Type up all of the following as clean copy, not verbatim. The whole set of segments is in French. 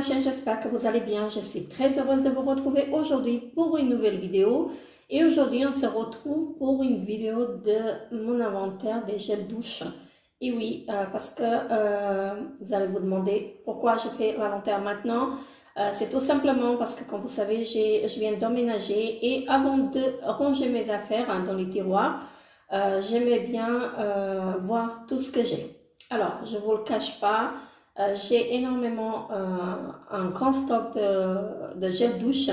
chaîne, j'espère que vous allez bien. Je suis très heureuse de vous retrouver aujourd'hui pour une nouvelle vidéo. Et aujourd'hui, on se retrouve pour une vidéo de mon inventaire des gels douche. Et oui, parce que vous allez vous demander pourquoi je fais l'inventaire maintenant. C'est tout simplement parce que, comme vous savez, je viens d'emménager et avant de ranger mes affaires dans les tiroirs, j'aimais bien voir tout ce que j'ai. Alors, je vous le cache pas. J'ai énormément un grand stock de gel douche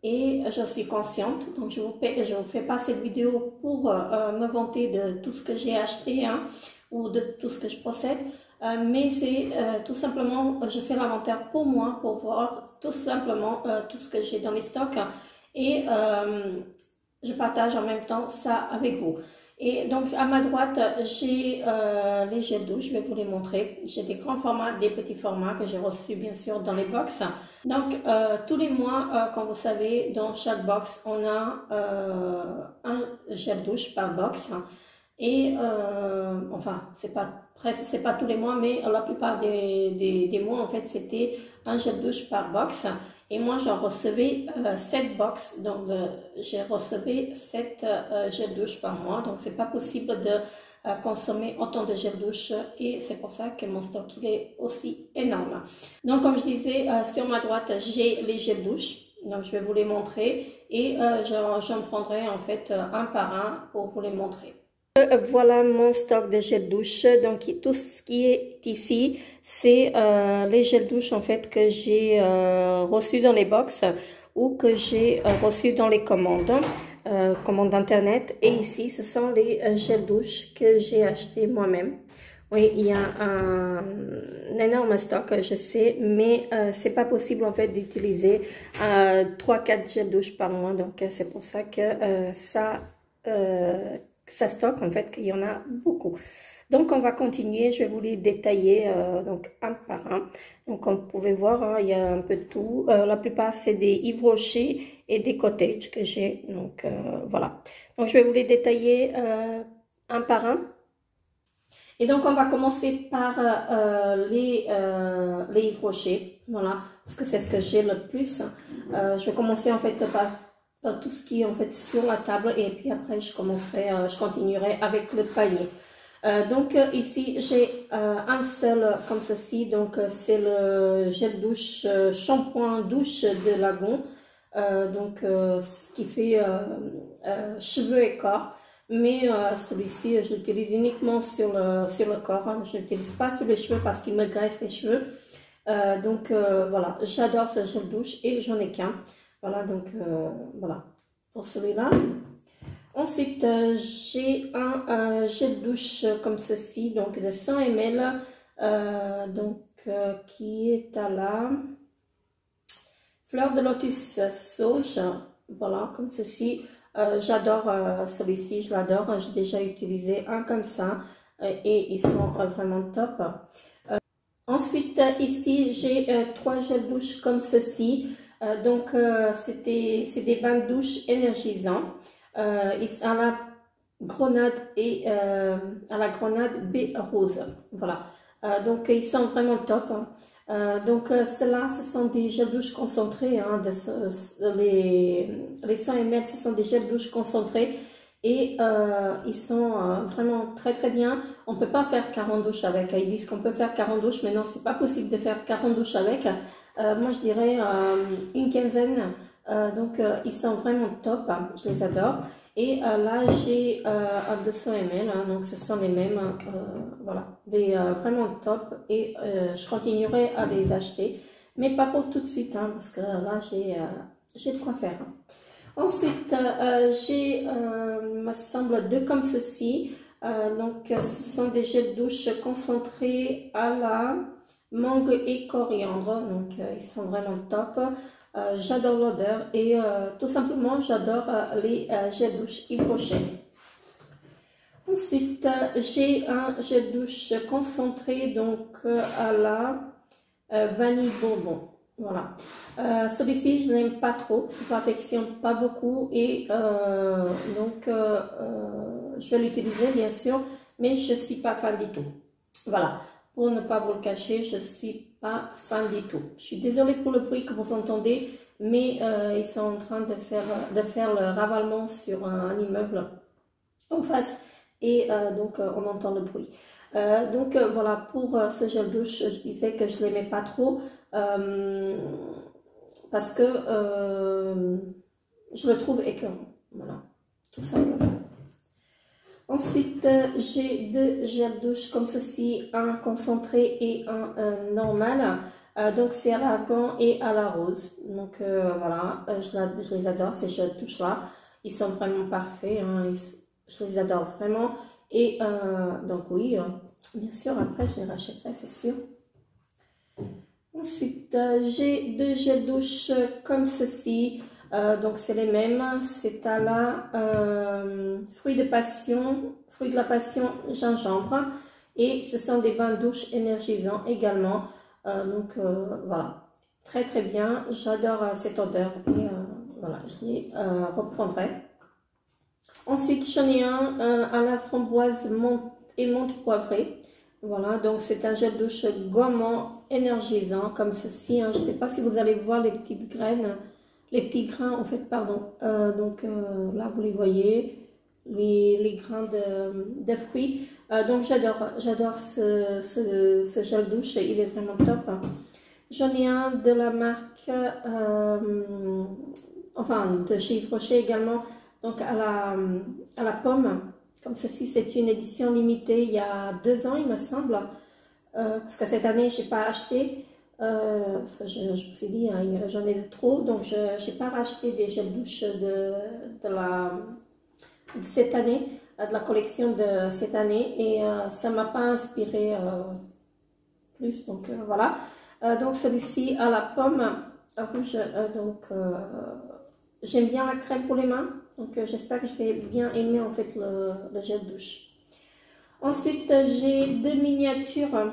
et je suis consciente, donc je vous fais pas cette vidéo pour me vanter de tout ce que j'ai acheté ou de tout ce que je possède, mais c'est tout simplement, je fais l'inventaire pour moi, pour voir tout simplement tout ce que j'ai dans les stocks et je partage en même temps ça avec vous. Et donc à ma droite, j'ai les gels douche, je vais vous les montrer. J'ai des grands formats, des petits formats que j'ai reçus bien sûr dans les box. Donc tous les mois, comme vous savez, dans chaque box, on a un gel douche par box. Et enfin, c'est pas tous les mois, mais la plupart des mois, en fait, c'était un gel douche par box. Et moi, j'en recevais 7 box, donc j'ai reçu 7 gel douche par mois. Donc, c'est pas possible de consommer autant de gel douche et c'est pour ça que mon stock il est aussi énorme. Donc, comme je disais, sur ma droite, j'ai les gel douche. Donc, je vais vous les montrer et j'en prendrai en fait un par un pour vous les montrer. Voilà mon stock de gel douche. Donc tout ce qui est ici, c'est les gels douche en fait que j'ai reçus dans les box ou que j'ai reçus dans les commandes, commandes internet. Et ici, ce sont les gels douche que j'ai acheté moi-même. Oui, il y a un énorme stock, je sais, mais c'est pas possible en fait d'utiliser 3-4 gels douche par mois. Donc c'est pour ça que ça stocke en fait, qu'il y en a beaucoup. Donc on va continuer, je vais vous les détailler donc un par un. Donc comme vous pouvez voir, il y a un peu de tout. La plupart c'est des Yves Rocher et des Cottage que j'ai. Donc voilà. Donc je vais vous les détailler un par un. Et donc on va commencer par les Yves Rocher. Voilà, parce que c'est ce que j'ai le plus. Je vais commencer en fait par tout ce qui est en fait sur la table et puis après je continuerai avec le panier. Donc ici j'ai un seul comme ceci, donc c'est le gel douche shampoing douche de Lagon, donc ce qui fait cheveux et corps, mais celui-ci je l'utilise uniquement sur le corps, hein. Je l'utilise pas sur les cheveux parce qu'il me graisse les cheveux, donc voilà, j'adore ce gel douche et j'en ai qu'un. Voilà, donc voilà pour celui-là. Ensuite, j'ai un gel douche comme ceci, donc de 100 ml, qui est à la fleur de lotus sauge. Voilà, comme ceci. J'adore celui-ci, je l'adore. J'ai déjà utilisé un comme ça et ils sont vraiment top. Ensuite, ici, j'ai 3 gels douche comme ceci. Donc c'est des bains de douche énergisants à la grenade et à la grenade baie rose. Voilà, donc ils sont vraiment top. Donc ceux-là, ce sont des gels douche concentrés, hein, les 100 ml, ce sont des gels douche concentrés et ils sont vraiment très très bien. On peut pas faire 40 douches avec. Ils disent qu'on peut faire 40 douches, mais non, c'est pas possible de faire 40 douches avec. Moi je dirais une quinzaine, donc ils sont vraiment top, hein, je les adore. Et là j'ai un 200 ml, hein, donc ce sont les mêmes, voilà, vraiment top et je continuerai à les acheter, mais pas pour tout de suite, hein, parce que là j'ai de quoi faire. Ensuite j'ai, me semble, 2 comme ceci, donc ce sont des gels douche concentrés à la mangue et coriandre, donc ils sont vraiment top. J'adore l'odeur et tout simplement j'adore les gels douche Yves Rocher. Ensuite j'ai un gel douche concentré donc à la vanille bourbon. Voilà, celui-ci je n'aime pas trop, je l'affectionne pas beaucoup et donc je vais l'utiliser bien sûr, mais je suis pas fan du tout. Voilà. Pour ne pas vous le cacher, je suis pas fan du tout. Je suis désolée pour le bruit que vous entendez, mais ils sont en train de faire le ravalement sur un immeuble en face et donc on entend le bruit. Voilà, pour ce gel douche, je disais que je ne l'aimais pas trop parce que je le trouve écœurant. Voilà, tout simplement. Ensuite, j'ai deux gels douche comme ceci, un concentré et un normal. Donc, c'est à l'argan et à la rose. Donc, voilà, je les adore, ces gels douche là. Ils sont vraiment parfaits, hein, je les adore vraiment. Et donc, oui, bien sûr, après, je les rachèterai, c'est sûr. Ensuite, j'ai deux gels douche comme ceci. Donc c'est les mêmes, c'est à la fruit de la passion gingembre et ce sont des bains douche énergisants également. Voilà, très très bien, j'adore cette odeur et voilà, je les reprendrai. Ensuite j'en ai un à la framboise et menthe poivrée. Voilà, donc c'est un gel douche gourmand énergisant comme ceci, hein. Je ne sais pas si vous allez voir les petites graines. Les petits grains, en fait, pardon. Là, vous les voyez, les grains de fruits. Donc, j'adore ce gel douche. Il est vraiment top. J'en ai un de la marque, de chez Yves Rocher également. Donc, à la pomme. Comme ceci, c'est une édition limitée il y a 2 ans, il me semble. Parce que cette année, je n'ai pas acheté. Parce que je me suis dit, hein, j'en ai de trop, donc je n'ai pas racheté des gels douche de cette année, de la collection de cette année, et ça ne m'a pas inspiré plus, donc voilà. Donc celui-ci à la pomme rouge, j'aime bien la crème pour les mains, donc j'espère que je vais bien aimer en fait le gel douche. Ensuite, j'ai deux miniatures.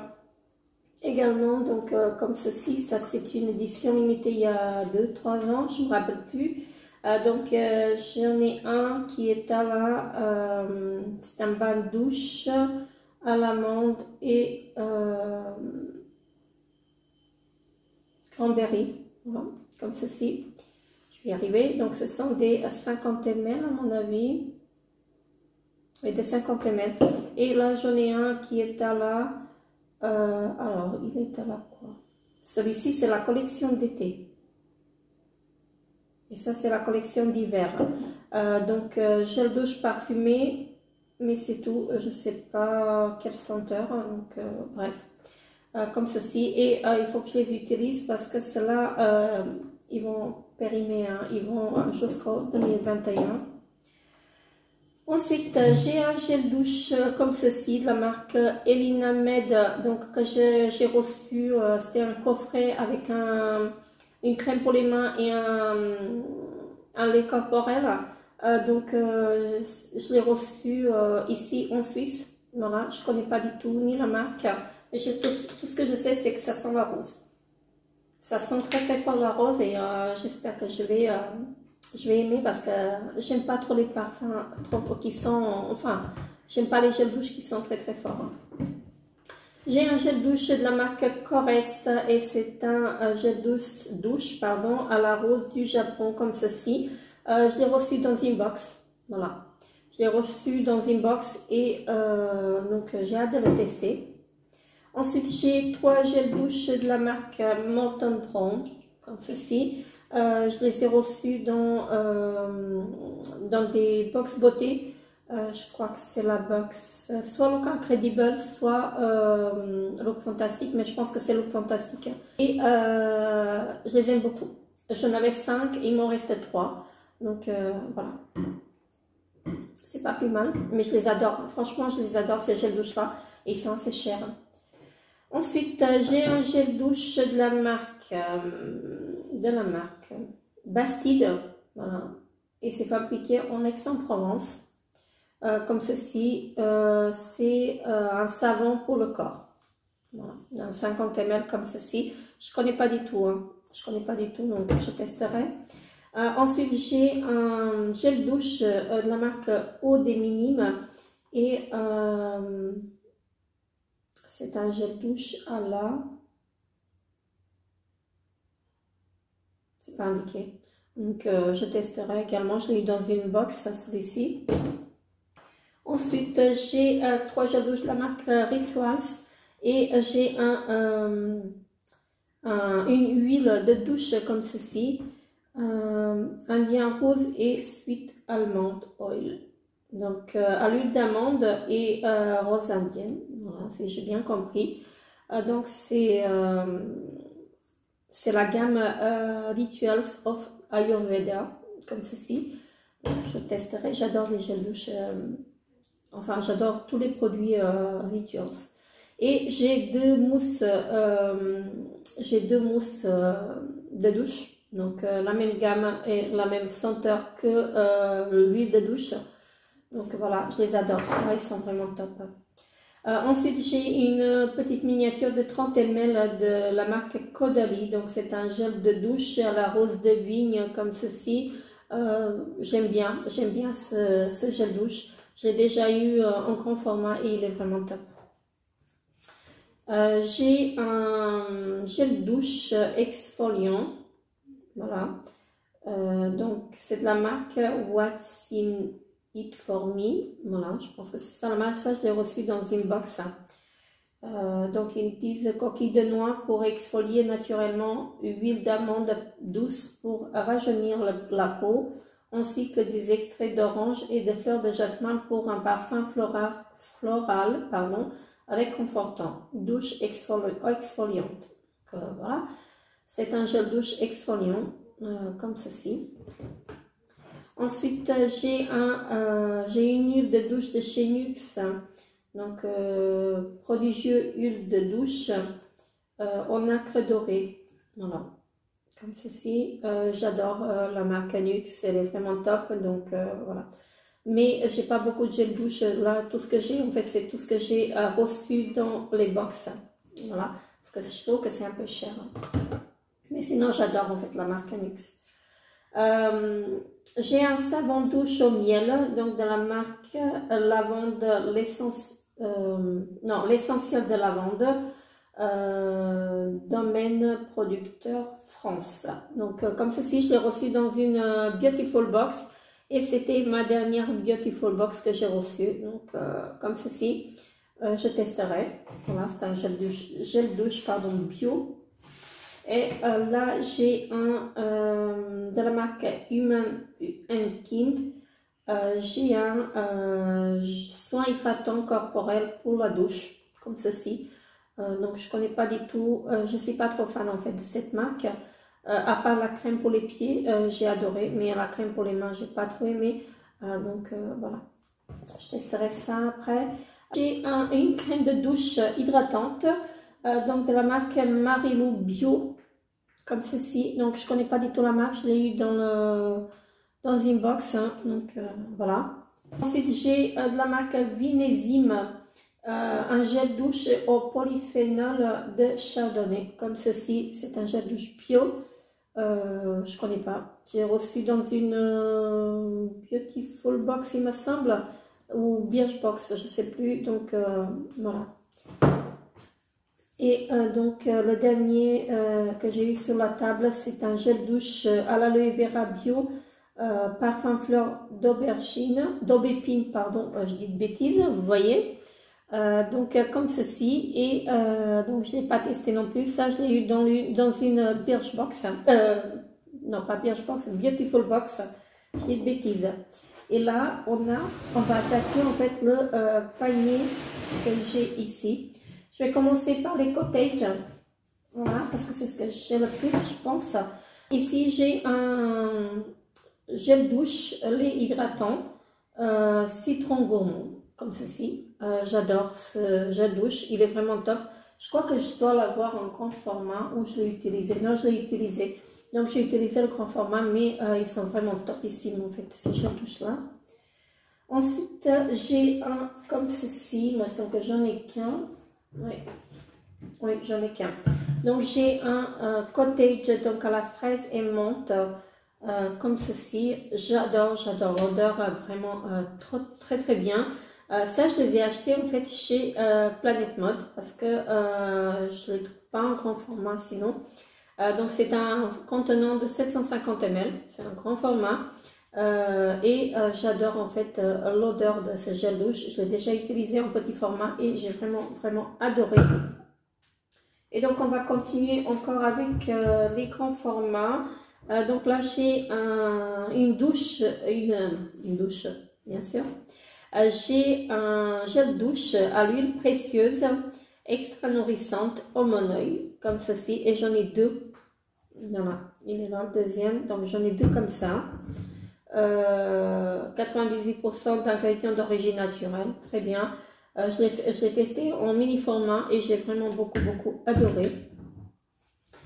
Également, donc comme ceci, ça c'est une édition limitée il y a 2-3 ans, je ne me rappelle plus. J'en ai un qui est à la, c'est un bain de douche à l'amande et cranberry, voilà, comme ceci. Je vais y arriver. Donc ce sont des 50 ml à mon avis, et des 50 ml. Et là j'en ai un qui est à la alors, il est à la quoi? Celui-ci, c'est la collection d'été. Et ça, c'est la collection d'hiver. Gel douche parfumé, mais c'est tout. Je ne sais pas quelle senteur. Donc, bref, comme ceci. Et il faut que je les utilise parce que ceux-là, ils vont périmer. Hein, ils vont jusqu'au 2021. Ensuite, j'ai un gel douche comme ceci de la marque Elina Med, donc que j'ai reçu, c'était un coffret avec une crème pour les mains et un lait corporel. Je l'ai reçu ici en Suisse. Voilà, je ne connais pas du tout ni la marque, mais tout ce que je sais, c'est que ça sent la rose. Ça sent très très fort la rose et j'espère que je vais aimer parce que j'aime pas trop les parfums qui sont, j'aime pas les gels douche qui sont très très forts. J'ai un gel douche de la marque Corès et c'est un gel douche à la rose du Japon comme ceci. Je l'ai reçu dans une box, voilà. Je l'ai reçu dans une box et j'ai hâte de le tester. Ensuite, j'ai 3 gels douche de la marque Molton Brown comme ceci. Je les ai reçus dans des box beauté. Je crois que c'est la box soit Look Incredible, soit Look Fantastic, mais je pense que c'est Look Fantastic. Et je les aime beaucoup. J'en avais 5, il m'en restait 3. Donc voilà. C'est pas plus mal, mais je les adore. Franchement, je les adore ces gels douche là. Et ils sont assez chers. Ensuite, j'ai un gel douche de la marque Bastide, voilà, et c'est fabriqué en Aix-en-Provence, comme ceci. C'est un savon pour le corps, voilà, un 50 ml comme ceci. Je connais pas du tout, hein. Je connais pas du tout, donc je testerai. Ensuite, j'ai un gel douche de la marque Eau des Minimes et c'est un gel douche à la c'est pas indiqué. Donc je testerai également, je l'ai eu dans une box, celui-ci. Ensuite, j'ai 3 gels douche de la marque Rituals et j'ai une huile de douche comme ceci, Indien rose et sweet almond oil. Donc à l'huile d'amande et rose indienne, voilà, si j'ai bien compris. Donc c'est la gamme Rituals of Ayurveda, comme ceci. Je testerai, j'adore les gels douche, enfin j'adore tous les produits Rituals. Et j'ai deux mousses de douche, donc la même gamme et la même senteur que l'huile de douche. Donc voilà, je les adore, ça, ils sont vraiment top. Ensuite, j'ai une petite miniature de 30 ml de la marque Caudalie. Donc c'est un gel de douche à la rose de vigne comme ceci. J'aime bien ce gel douche. J'ai déjà eu en grand format et il est vraiment top. J'ai un gel douche exfoliant, voilà, donc c'est de la marque What's in It for Me, voilà, je pense que c'est ça la marque, ça je l'ai reçu dans une box. Donc ils disent coquille de noix pour exfolier naturellement, huile d'amande douce pour rajeunir la peau, ainsi que des extraits d'orange et de fleurs de jasmin pour un parfum floral, réconfortant, douche exfoliante. Voilà, c'est un gel douche exfoliant comme ceci. Ensuite, j'ai une huile de douche de chez Nuxe, donc prodigieux huile de douche au nacre doré. Voilà, comme ceci. J'adore la marque Nuxe, elle est vraiment top. Donc voilà. Mais j'ai pas beaucoup de gel douche là, tout ce que j'ai en fait c'est tout ce que j'ai reçu dans les box, voilà, parce que je trouve que c'est un peu cher, mais sinon j'adore en fait la marque Nuxe. J'ai un savon douche au miel, donc de la marque lavande, l'essentiel de lavande, domaine producteur France. Donc comme ceci, je l'ai reçu dans une Beautiful Box. Et c'était ma dernière Beautiful Box que j'ai reçue. Donc, comme ceci, je testerai. Voilà, c'est un gel douche bio. Et là, j'ai un de la marque Human & Kind. J'ai un soin hydratant corporel pour la douche, comme ceci. Donc, je ne connais pas du tout. Je ne suis pas trop fan en fait de cette marque. À part la crème pour les pieds, j'ai adoré, mais la crème pour les mains, j'ai pas trop aimé. Donc voilà, je testerai ça après. J'ai une crème de douche hydratante, donc de la marque Marilou Bio, comme ceci. Donc je connais pas du tout la marque, je l'ai eu dans une box, hein, donc voilà. Ensuite j'ai de la marque Vinésime, un gel douche au polyphénol de Chardonnay, comme ceci. C'est un gel douche bio. Je connais pas. J'ai reçu dans une Beautiful Box, il me semble, ou Birchbox, je sais plus. Donc voilà. Et donc le dernier que j'ai eu sur la table, c'est un gel douche à l'aloe vera bio, parfum fleur d'aubépine, pardon, je dis de bêtises, vous voyez. Donc comme ceci, et donc je ne l'ai pas testé non plus, ça je l'ai eu dans une Birchbox, non pas Birchbox, Beautiful Box, je dis de bêtises. Et là on va attaquer en fait le panier que j'ai ici. Je vais commencer par les cottages, voilà, parce que c'est ce que j'ai le plus je pense. Ici j'ai un gel douche lait hydratant citron gourmand, comme ceci. J'adore ce gel douche, il est vraiment top. Je crois que je dois l'avoir en grand format ou je l'ai utilisé. Non, je l'ai utilisé. Donc j'ai utilisé le grand format, mais ils sont vraiment topissimes en fait, ces gel douche là. Ensuite, j'ai un comme ceci, il me semble que j'en ai qu'un. Oui, j'en ai qu'un. Donc j'ai un cottage donc à la fraise et menthe. Comme ceci, j'adore l'odeur, vraiment très très bien. Ça je les ai achetés en fait chez Planet Mode parce que je les trouve pas en grand format sinon. Donc c'est un contenant de 750 ml, c'est un grand format. J'adore en fait l'odeur de ce gel douche. Je l'ai déjà utilisé en petit format et j'ai vraiment adoré. Et donc on va continuer encore avec les grands formats. Donc là j'ai une douche, bien sûr. J'ai un gel douche à l'huile précieuse, extra nourrissante, Homoneuil, comme ceci. Et j'en ai deux. Voilà, il est là le deuxième. Donc j'en ai deux comme ça. 98% d'ingrédients d'origine naturelle, très bien. Je l'ai testé en mini format et j'ai vraiment beaucoup adoré.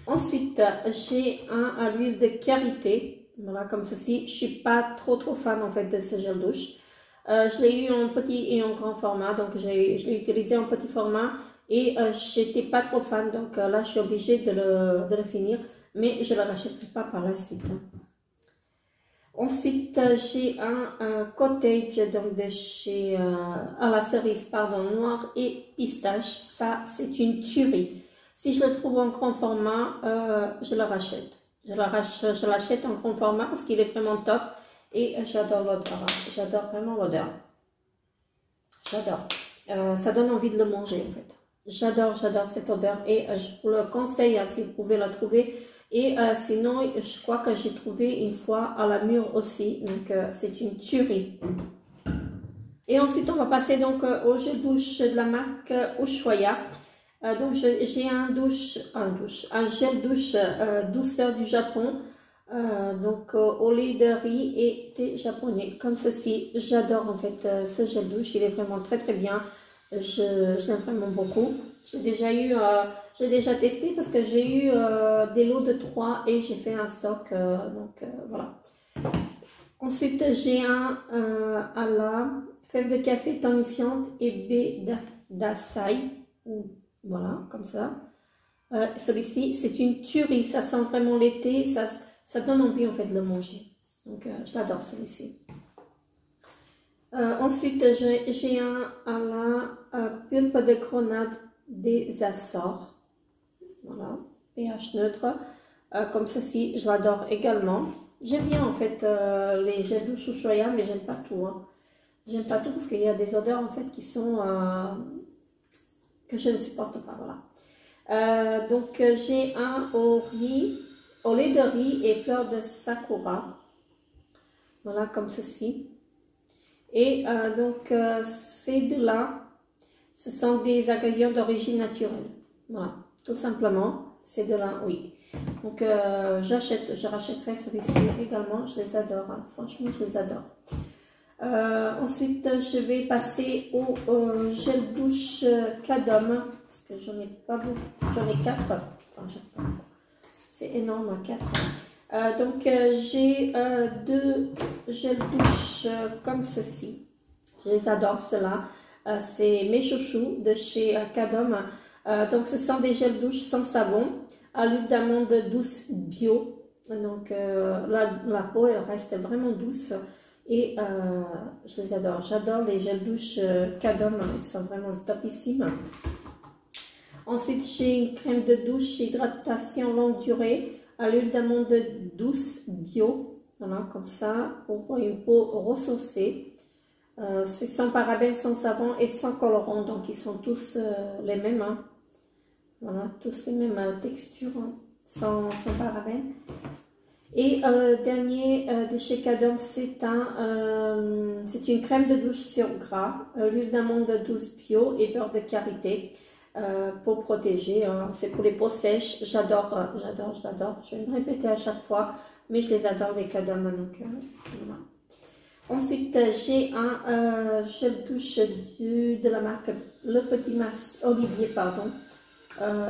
Ensuite, j'ai un à l'huile de karité, voilà comme ceci. Je suis pas trop fan en fait de ce gel douche. Je l'ai eu en petit et en grand format, donc je l'ai utilisé en petit format et j'étais pas trop fan, donc là je suis obligée de le finir, mais je ne le rachèterai pas par la suite. Ensuite, j'ai un cottage donc de chez à la cerise, pardon, noir et pistache. Ça, c'est une tuerie. Si je le trouve en grand format, je le rachète. Je l'achète en grand format parce qu'il est vraiment top et j'adore l'odeur. J'adore vraiment l'odeur. J'adore. Ça donne envie de le manger en fait. J'adore cette odeur et je vous le conseille hein, si vous pouvez la trouver. Et sinon, je crois que j'ai trouvé une fois à la mûre aussi. Donc, c'est une tuerie. Et ensuite, on va passer donc au gel douche de la marque Ushuaïa. Donc, j'ai un gel douche douceur du Japon. Donc, au lait de riz et thé japonais. Comme ceci, j'adore en fait ce gel douche. Il est vraiment très bien. Je l'aime vraiment beaucoup. J'ai déjà testé parce que j'ai eu des lots de 3 et j'ai fait un stock, voilà. Ensuite, j'ai un à la fève de café tonifiante et baie d'açaï, voilà, comme ça. Celui-ci, c'est une tuerie, ça sent vraiment l'été, ça donne envie en fait de le manger. Donc, j'adore celui-ci. Ensuite, j'ai un à la pulpe de grenade des Açores, voilà, pH neutre, comme ceci, je l'adore également. J'aime bien en fait les gels douche Ushuaïa, mais j'aime pas tout. Hein. J'aime pas tout parce qu'il y a des odeurs en fait qui sont que je ne supporte pas, voilà. Donc j'ai un au lait de riz et fleurs de sakura, voilà comme ceci. Et donc ces deux-là, ce sont des ingrédients d'origine naturelle. Voilà, tout simplement, ces deux-là, oui. Donc je rachèterai celui-ci également, je les adore, hein. Franchement, je les adore. Ensuite, je vais passer au gel douche Cadom, parce que j'en ai pas beaucoup, j'en ai 4. Enfin, c'est énorme, 4. Donc j'ai deux gels douche comme ceci. Je les adore ceux-là. C'est mes chouchous de chez Cadom. Donc ce sont des gels douche sans savon à l'huile d'amande douce bio. Donc la peau elle reste vraiment douce et je les adore. J'adore les gels douche Cadom, ils sont vraiment topissimes. Ensuite j'ai une crème de douche hydratation longue durée à l'huile d'amande douce bio, voilà, comme ça, pour une peau ressourcée. C'est sans parabènes, sans savon et sans colorant, donc ils sont tous les mêmes, hein. Voilà, tous les mêmes textures, hein, sans parabènes. Et le dernier de chez Cadom, c'est une crème de douche sur gras, l'huile d'amande douce bio et beurre de karité. Pour protéger, hein. C'est pour les peaux sèches, j'adore, je vais me répéter à chaque fois, mais je les adore les Cadom, donc voilà. Ensuite j'ai un gel douche de la marque Le Petit Mas Olivier, pardon,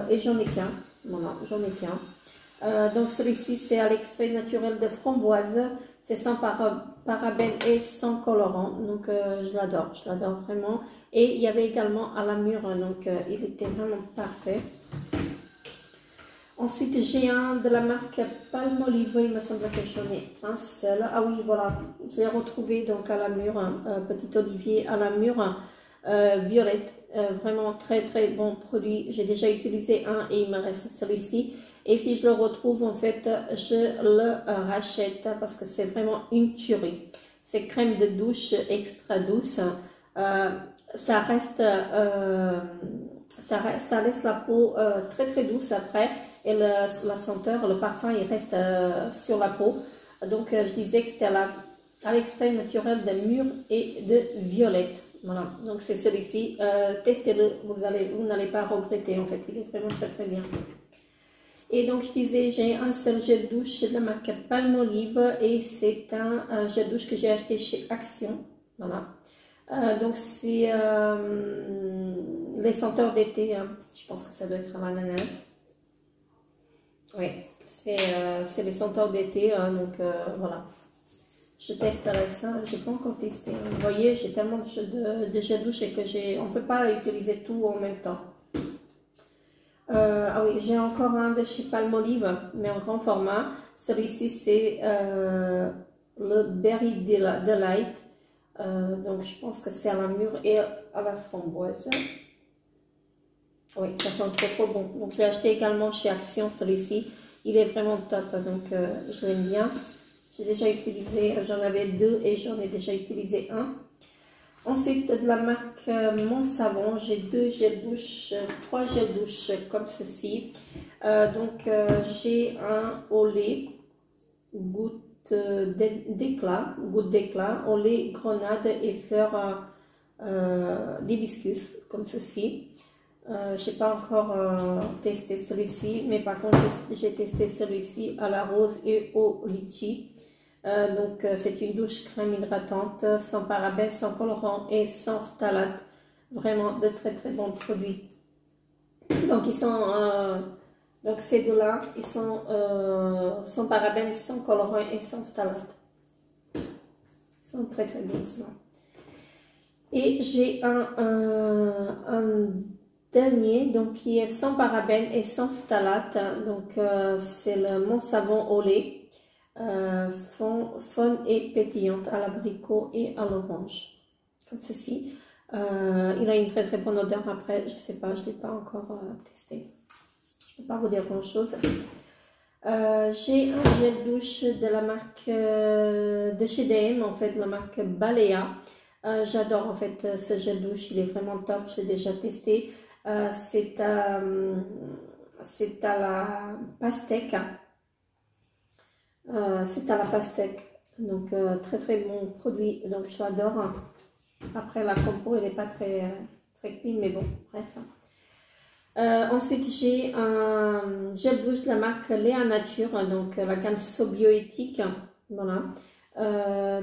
et j'en ai qu'un, voilà, j'en ai qu'un. Donc celui-ci c'est à l'extrait naturel de framboise, c'est sans parabènes et sans colorant, donc je l'adore vraiment. Et il y avait également à la mûre, donc il était vraiment parfait. Ensuite j'ai un de la marque Palmolive, il me semble que j'en ai un seul. Ah oui, voilà, je l'ai retrouvé donc à la mûre, petit olivier à la mûre, violette, vraiment très bon produit. J'ai déjà utilisé un et il me reste celui-ci. Et si je le retrouve, en fait, je le rachète parce que c'est vraiment une tuerie. C'est crème de douche extra douce. Ça reste, ça laisse la peau très très douce après. Et la senteur, le parfum, il reste sur la peau. Donc, je disais que c'était à l'extrait naturel de mûre et de violette. Voilà, donc c'est celui-ci. Testez-le, vous n'allez pas regretter en fait. Il est vraiment très très bien. Et donc, je disais, j'ai un seul gel douche de la marque Palmolive et c'est un gel douche que j'ai acheté chez Action. Voilà. Donc, c'est les senteurs d'été. Hein. Je pense que ça doit être à l'ananas. Oui, c'est les senteurs d'été. Hein, donc, voilà. Je testerai ça. Je n'ai pas encore testé. Vous voyez, j'ai tellement de gel douche et que on ne peut pas utiliser tout en même temps. Ah oui, j'ai encore un de chez Palmolive, mais en grand format. Celui-ci, c'est le Berry Delight. Donc, je pense que c'est à la mûre et à la framboise. Oui, ça sent trop bon. Donc, je l'ai acheté également chez Action, celui-ci. Il est vraiment top, donc je l'aime bien. J'ai déjà utilisé, j'en avais 2 et j'en ai déjà utilisé un. Ensuite, de la marque Mon Savon, j'ai 2 gels douche, 3 gels douche comme ceci. Donc, j'ai un au lait, goutte d'éclat, au lait grenade et fleurs d'hibiscus, comme ceci. Je n'ai pas encore testé celui-ci, mais par contre, j'ai testé celui-ci à la rose et au litchi. Donc, c'est une douche crème hydratante, sans parabènes, sans colorant et sans phtalate. Vraiment de très très bons produits. Donc, donc ces deux-là, ils sont sans parabènes, sans colorant et sans phtalate. Ils sont très très bien ceux-là. Et j'ai un dernier, donc qui est sans parabènes et sans phtalate. Donc, c'est le Mon Savon au lait. Faune et pétillante à l'abricot et à l'orange, comme ceci. Il a une très très bonne odeur. Après, je sais pas, je l'ai pas encore testé. Je peux pas vous dire grand chose. J'ai un gel douche de la marque de chez DM, en fait, la marque Balea. J'adore en fait ce gel douche, il est vraiment top. J'ai déjà testé. C'est à la pastèque. C'est à la pastèque, donc très très bon produit, donc je l'adore. Après la compo elle n'est pas très clean, mais bon, bref. Ensuite j'ai un gel douche de la marque Léa Nature, donc la gamme Sobioéthique, voilà.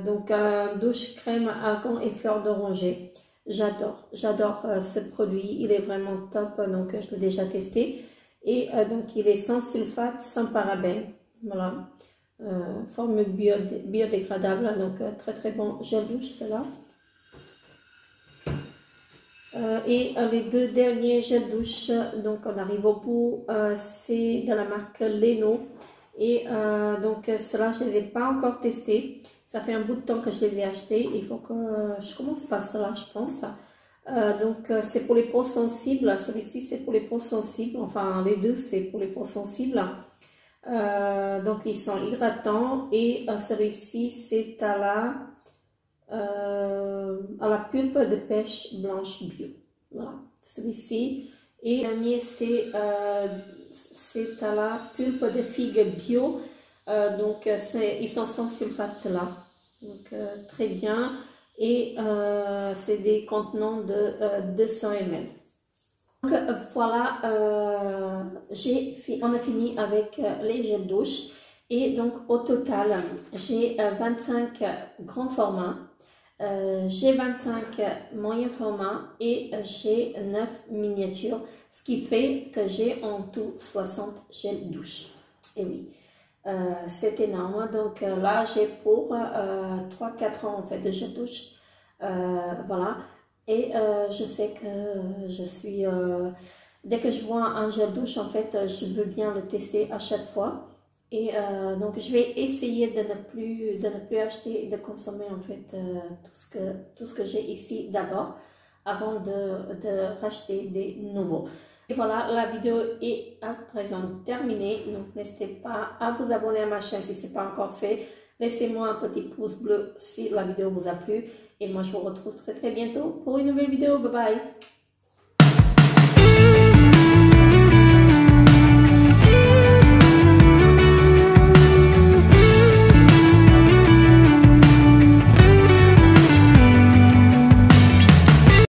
Donc douche crème argan et fleurs d'oranger. J'adore ce produit, il est vraiment top, donc je l'ai déjà testé. Et donc il est sans sulfate, sans parabènes, voilà. Formule biodégradable, donc très très bon gel douche celle-là. Et les 2 derniers gels douche, donc on arrive au bout, c'est de la marque Leno. Et donc ceux-là je ne les ai pas encore testés, ça fait un bout de temps que je les ai achetés, il faut que je commence par cela je pense. Donc c'est pour les peaux sensibles, celui-ci c'est pour les peaux sensibles, enfin les deux c'est pour les peaux sensibles. Donc ils sont hydratants et celui-ci c'est à la pulpe de pêche blanche bio. Voilà, celui-ci. Et le dernier c'est à la pulpe de figue bio. Donc ils sont sans sulfate ceux-là. Donc très bien. Et c'est des contenants de 200 ml. Donc voilà, on a fini avec les gels douche et donc au total j'ai 25 grands formats, j'ai 25 moyens formats et j'ai 9 miniatures, ce qui fait que j'ai en tout 60 gels douche. Et oui, c'est énorme. Donc là j'ai pour 3-4 ans en fait de gel douche, voilà. Et je sais que je suis, dès que je vois un gel douche, en fait, je veux bien le tester à chaque fois. Et donc, je vais essayer de ne plus acheter et de consommer, en fait, tout ce que j'ai ici d'abord, avant de racheter des nouveaux. Et voilà, la vidéo est à présent terminée. Donc n'hésitez pas à vous abonner à ma chaîne si ce n'est pas encore fait. Laissez-moi un petit pouce bleu si la vidéo vous a plu. Et moi je vous retrouve très bientôt pour une nouvelle vidéo. Bye bye.